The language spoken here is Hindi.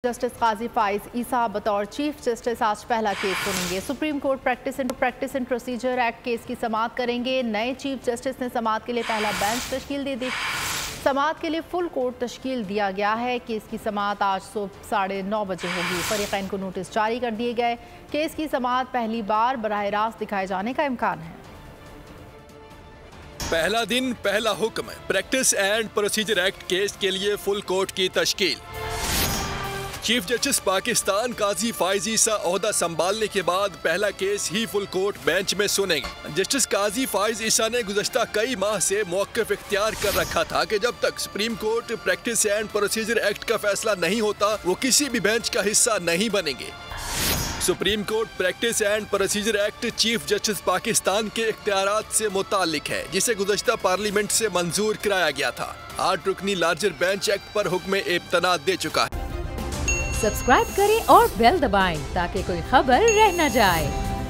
जस्टिस काजी फाइज ईसा बतौर चीफ जस्टिस आज पहला केस सुनेंगे। Supreme court practice and procedure act case की समाअत करेंगे। नए चीफ जस्टिस ने समाअत के लिए पहला बेंच तश्कील दे दी। समाअत के लिए फुल कोर्ट तश्कील दिया गया है। केस की समाअत आज सुबह 9:30 बजे होगी। फरीकैन को नोटिस जारी कर दिए गए। केस की समाअत पहली बार बराह रास्त दिखाए जाने का इम्कान है। पहला दिन पहला हुक्म, practice and procedure act case के लिए फुल कोर्ट की तश्कील। चीफ जस्टिस पाकिस्तान काजी फाइज ईसा ओहदा संभालने के बाद पहला केस ही फुल कोर्ट बेंच में सुनेंगे। जस्टिस काजी फाइज ईसा ने गुज़श्ता कई माह से मौक़िफ़ इख्तियार कर रखा था कि जब तक supreme court practice and procedure act का फैसला नहीं होता वो किसी भी बेंच का हिस्सा नहीं बनेंगे। Supreme court practice and procedure act chief justice Pakistan के इख्तियारात से मुताल्लिक है, जिसे गुज़श्ता पार्लियामेंट से मंजूर कराया गया था। 8 रुकनी लार्जर बेंच एक्ट पर हुक्म इब्तना दे चुका है। सब्सक्राइब करें और बेल दबाएं ताकि कोई खबर रह न जाए।